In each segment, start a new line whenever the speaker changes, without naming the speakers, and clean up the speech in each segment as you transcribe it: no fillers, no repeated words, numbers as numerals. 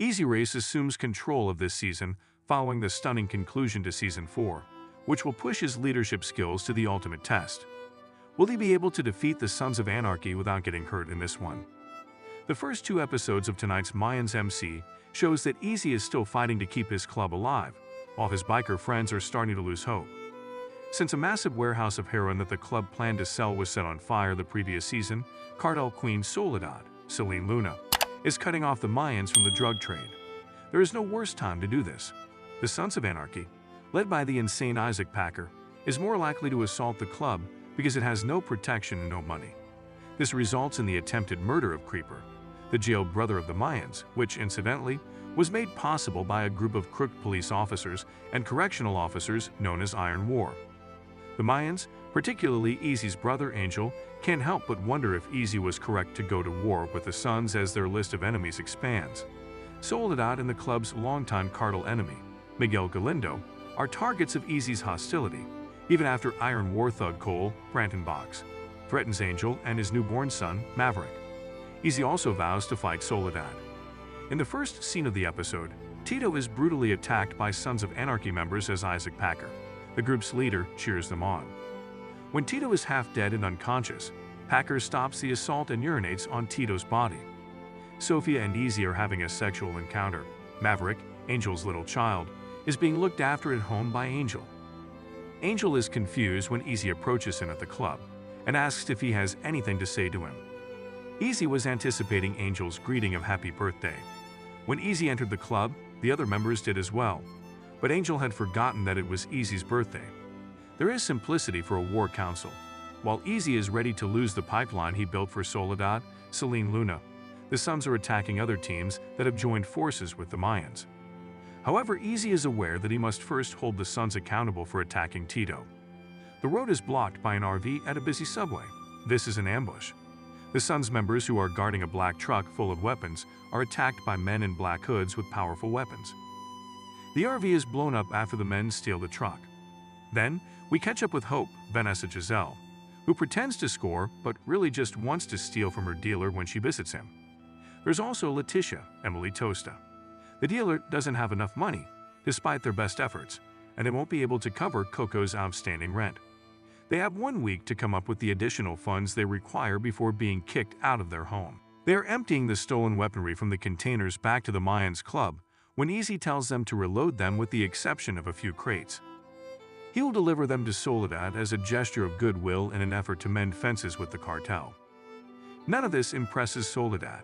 Easy Race assumes control of this season following the stunning conclusion to Season 4, which will push his leadership skills to the ultimate test. Will he be able to defeat the Sons of Anarchy without getting hurt in this one? The first 2 episodes of tonight's Mayans MC shows that Easy is still fighting to keep his club alive, while his biker friends are starting to lose hope. Since a massive warehouse of heroin that the club planned to sell was set on fire the previous season, cartel queen Soledad, Celine Luna, is cutting off the Mayans from the drug trade. There is no worse time to do this. The Sons of Anarchy, led by the insane Isaac Packer, is more likely to assault the club because it has no protection and no money. This results in the attempted murder of Creeper, the jailed brother of the Mayans, which, incidentally, was made possible by a group of crooked police officers and correctional officers known as Iron War. The Mayans, particularly Easy's brother Angel, can't help but wonder if Easy was correct to go to war with the Sons as their list of enemies expands. Soledad and the club's longtime cartel enemy, Miguel Galindo, are targets of Easy's hostility, even after Iron War thug Cole Brantenbox threatens Angel and his newborn son, Maverick. Easy also vows to fight Soledad. In the first scene of the episode, Tito is brutally attacked by Sons of Anarchy members as Isaac Packer. The group's leader cheers them on. When Tito is half dead and unconscious, Packer stops the assault and urinates on Tito's body. Sophia and Easy are having a sexual encounter. Maverick, Angel's little child, is being looked after at home by Angel. Angel is confused when Easy approaches him at the club and asks if he has anything to say to him. Easy was anticipating Angel's greeting of happy birthday. When Easy entered the club, the other members did as well, but Angel had forgotten that it was Easy's birthday. There is simplicity for a war council. While Easy is ready to lose the pipeline he built for Soledad, Celine Luna, the Sons are attacking other teams that have joined forces with the Mayans. However, Easy is aware that he must first hold the Sons accountable for attacking Tito. The road is blocked by an RV at a busy subway. This is an ambush. The Sons members who are guarding a black truck full of weapons are attacked by men in black hoods with powerful weapons. The RV is blown up after the men steal the truck. Then, we catch up with Hope, Vanessa Giselle, who pretends to score but really just wants to steal from her dealer when she visits him. There's also Letitia, Emily Tosta. The dealer doesn't have enough money, despite their best efforts, and it won't be able to cover Coco's outstanding rent. They have 1 week to come up with the additional funds they require before being kicked out of their home. They are emptying the stolen weaponry from the containers back to the Mayans Club when Easy tells them to reload them with the exception of a few crates. He will deliver them to Soledad as a gesture of goodwill in an effort to mend fences with the cartel. None of this impresses Soledad.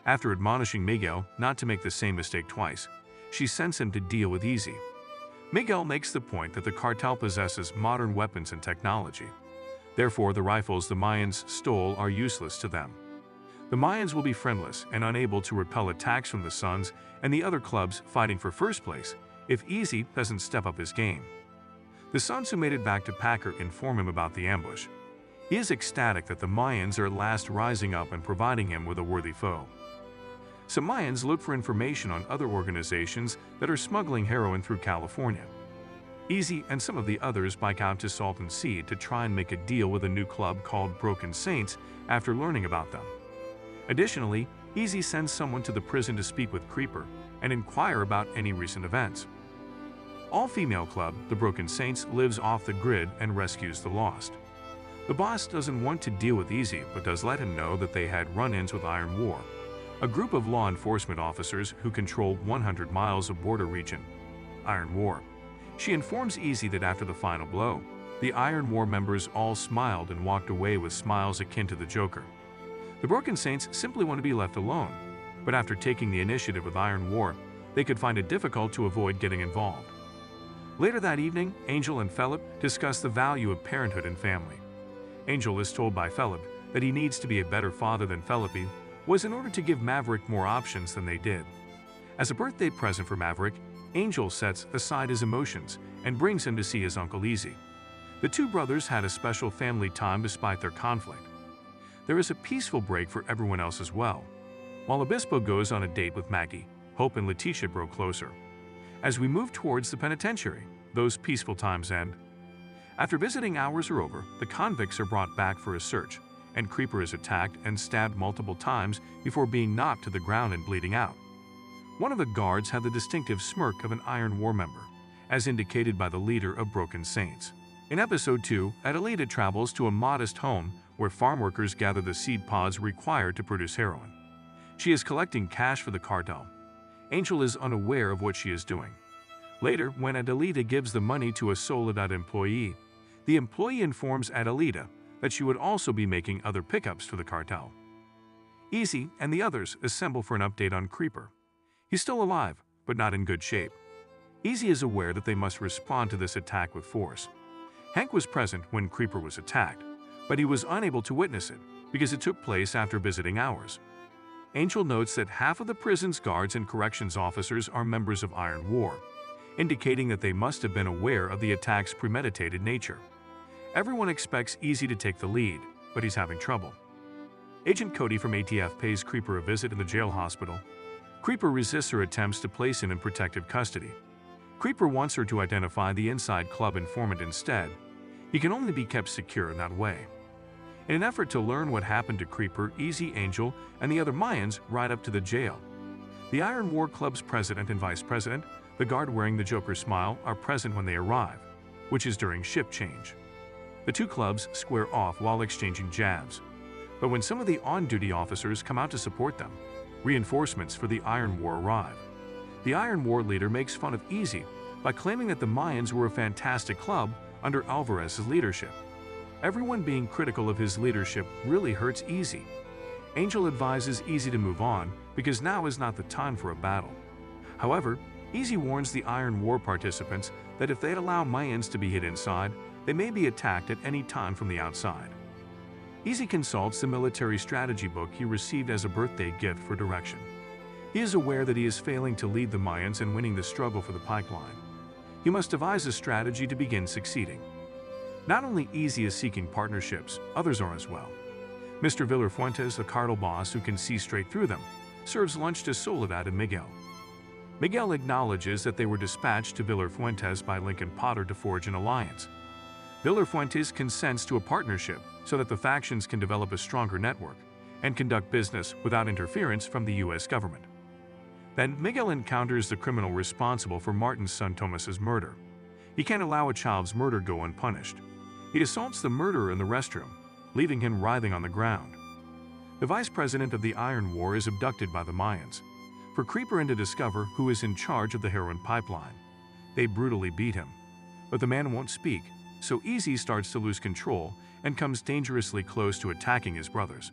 After admonishing Miguel not to make the same mistake twice, she sends him to deal with Easy. Miguel makes the point that the cartel possesses modern weapons and technology. Therefore, the rifles the Mayans stole are useless to them. The Mayans will be friendless and unable to repel attacks from the Sons and the other clubs fighting for first place if Easy doesn't step up his game. The Sons who made it back to Packer inform him about the ambush. He is ecstatic that the Mayans are at last rising up and providing him with a worthy foe. Some Mayans look for information on other organizations that are smuggling heroin through California. Easy and some of the others bike out to Salton Sea to try and make a deal with a new club called Broken Saints after learning about them. Additionally, Easy sends someone to the prison to speak with Creeper and inquire about any recent events. All-female club, the Broken Saints, lives off the grid and rescues the lost. The boss doesn't want to deal with Easy but does let him know that they had run-ins with Iron War, a group of law enforcement officers who control 100 miles of border region. Iron War. She informs Easy that after the final blow, the Iron War members all smiled and walked away with smiles akin to the Joker. The Broken Saints simply want to be left alone, but after taking the initiative with Iron War, they could find it difficult to avoid getting involved. Later that evening, Angel and Philip discuss the value of parenthood and family. Angel is told by Philip that he needs to be a better father than Philippi was in order to give Maverick more options than they did. As a birthday present for Maverick, Angel sets aside his emotions and brings him to see his Uncle Easy. The two brothers had a special family time despite their conflict. There is a peaceful break for everyone else as well. While Obispo goes on a date with Maggie, Hope and Letitia grow closer. As we move towards the penitentiary, those peaceful times end. After visiting hours are over, the convicts are brought back for a search, and Creeper is attacked and stabbed multiple times before being knocked to the ground and bleeding out. One of the guards had the distinctive smirk of an Iron War member, as indicated by the leader of Broken Saints. In Episode 2, Adelita travels to a modest home where farm workers gather the seed pods required to produce heroin. She is collecting cash for the cartel. Angel is unaware of what she is doing. Later, when Adelita gives the money to a Soledad employee, the employee informs Adelita that she would also be making other pickups for the cartel. Easy and the others assemble for an update on Creeper. He's still alive, but not in good shape. Easy is aware that they must respond to this attack with force. Hank was present when Creeper was attacked, but he was unable to witness it because it took place after visiting hours. Angel notes that half of the prison's guards and corrections officers are members of Iron War, indicating that they must have been aware of the attack's premeditated nature. Everyone expects Easy to take the lead, but he's having trouble. Agent Cody from ATF pays Creeper a visit in the jail hospital. Creeper resists her attempts to place him in protective custody. Creeper wants her to identify the inside club informant instead. He can only be kept secure in that way. In an effort to learn what happened to Creeper, Easy, Angel, and the other Mayans ride up to the jail. The Iron War Club's president and vice president, the guard wearing the Joker smile, are present when they arrive, which is during shift change. The two clubs square off while exchanging jabs. But when some of the on-duty officers come out to support them, reinforcements for the Iron War arrive. The Iron War leader makes fun of Easy by claiming that the Mayans were a fantastic club under Alvarez's leadership. Everyone being critical of his leadership really hurts Easy. Angel advises Easy to move on because now is not the time for a battle. However, Easy warns the Iron War participants that if they allow Mayans to be hid inside, they may be attacked at any time from the outside. Easy consults the military strategy book he received as a birthday gift for direction. He is aware that he is failing to lead the Mayans in winning the struggle for the pipeline. He must devise a strategy to begin succeeding. Not only Easy is seeking partnerships, others are as well. Mr. Villafuentes, a cartel boss who can see straight through them, serves lunch to Soledad and Miguel. Miguel acknowledges that they were dispatched to Villafuentes by Lincoln Potter to forge an alliance. Villafuentes consents to a partnership so that the factions can develop a stronger network and conduct business without interference from the U.S. government. Then Miguel encounters the criminal responsible for Martin's son Thomas's murder. He can't allow a child's murder go unpunished. He assaults the murderer in the restroom, leaving him writhing on the ground. The vice president of the Iron War is abducted by the Mayans. For Creeper and to discover who is in charge of the heroin pipeline. They brutally beat him. But the man won't speak, so Easy starts to lose control and comes dangerously close to attacking his brothers.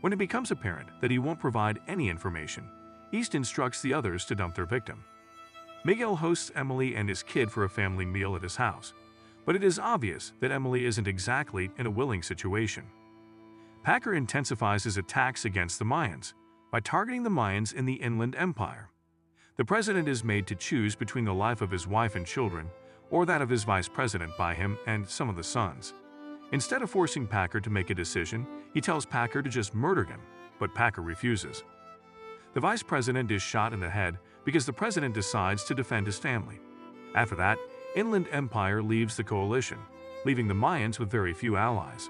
When it becomes apparent that he won't provide any information, East instructs the others to dump their victim. Miguel hosts Emily and his kid for a family meal at his house, but it is obvious that Emily isn't exactly in a willing situation. Packer intensifies his attacks against the Mayans by targeting the Mayans in the Inland Empire. The president is made to choose between the life of his wife and children or that of his vice president by him and some of the sons. Instead of forcing Packer to make a decision, he tells Packer to just murder him, but Packer refuses. The vice president is shot in the head because the president decides to defend his family. After that, Inland Empire leaves the coalition, leaving the Mayans with very few allies.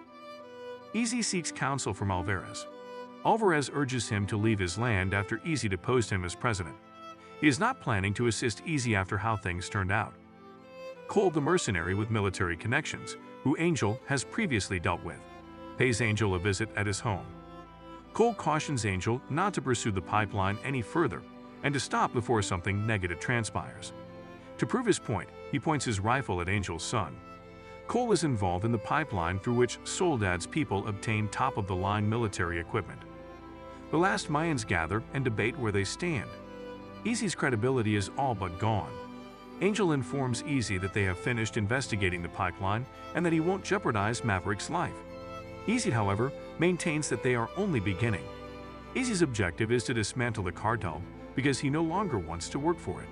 Easy seeks counsel from Alvarez. Alvarez urges him to leave his land after Easy deposed him as president. He is not planning to assist Easy after how things turned out. Cole, the mercenary with military connections, who Angel has previously dealt with, pays Angel a visit at his home. Cole cautions Angel not to pursue the pipeline any further and to stop before something negative transpires. To prove his point, he points his rifle at Angel's son. Cole is involved in the pipeline through which Soledad's people obtain top-of-the-line military equipment. The last Mayans gather and debate where they stand. Easy's credibility is all but gone. Angel informs Easy that they have finished investigating the pipeline and that he won't jeopardize Maverick's life. Easy, however, maintains that they are only beginning. Easy's objective is to dismantle the cartel because he no longer wants to work for it.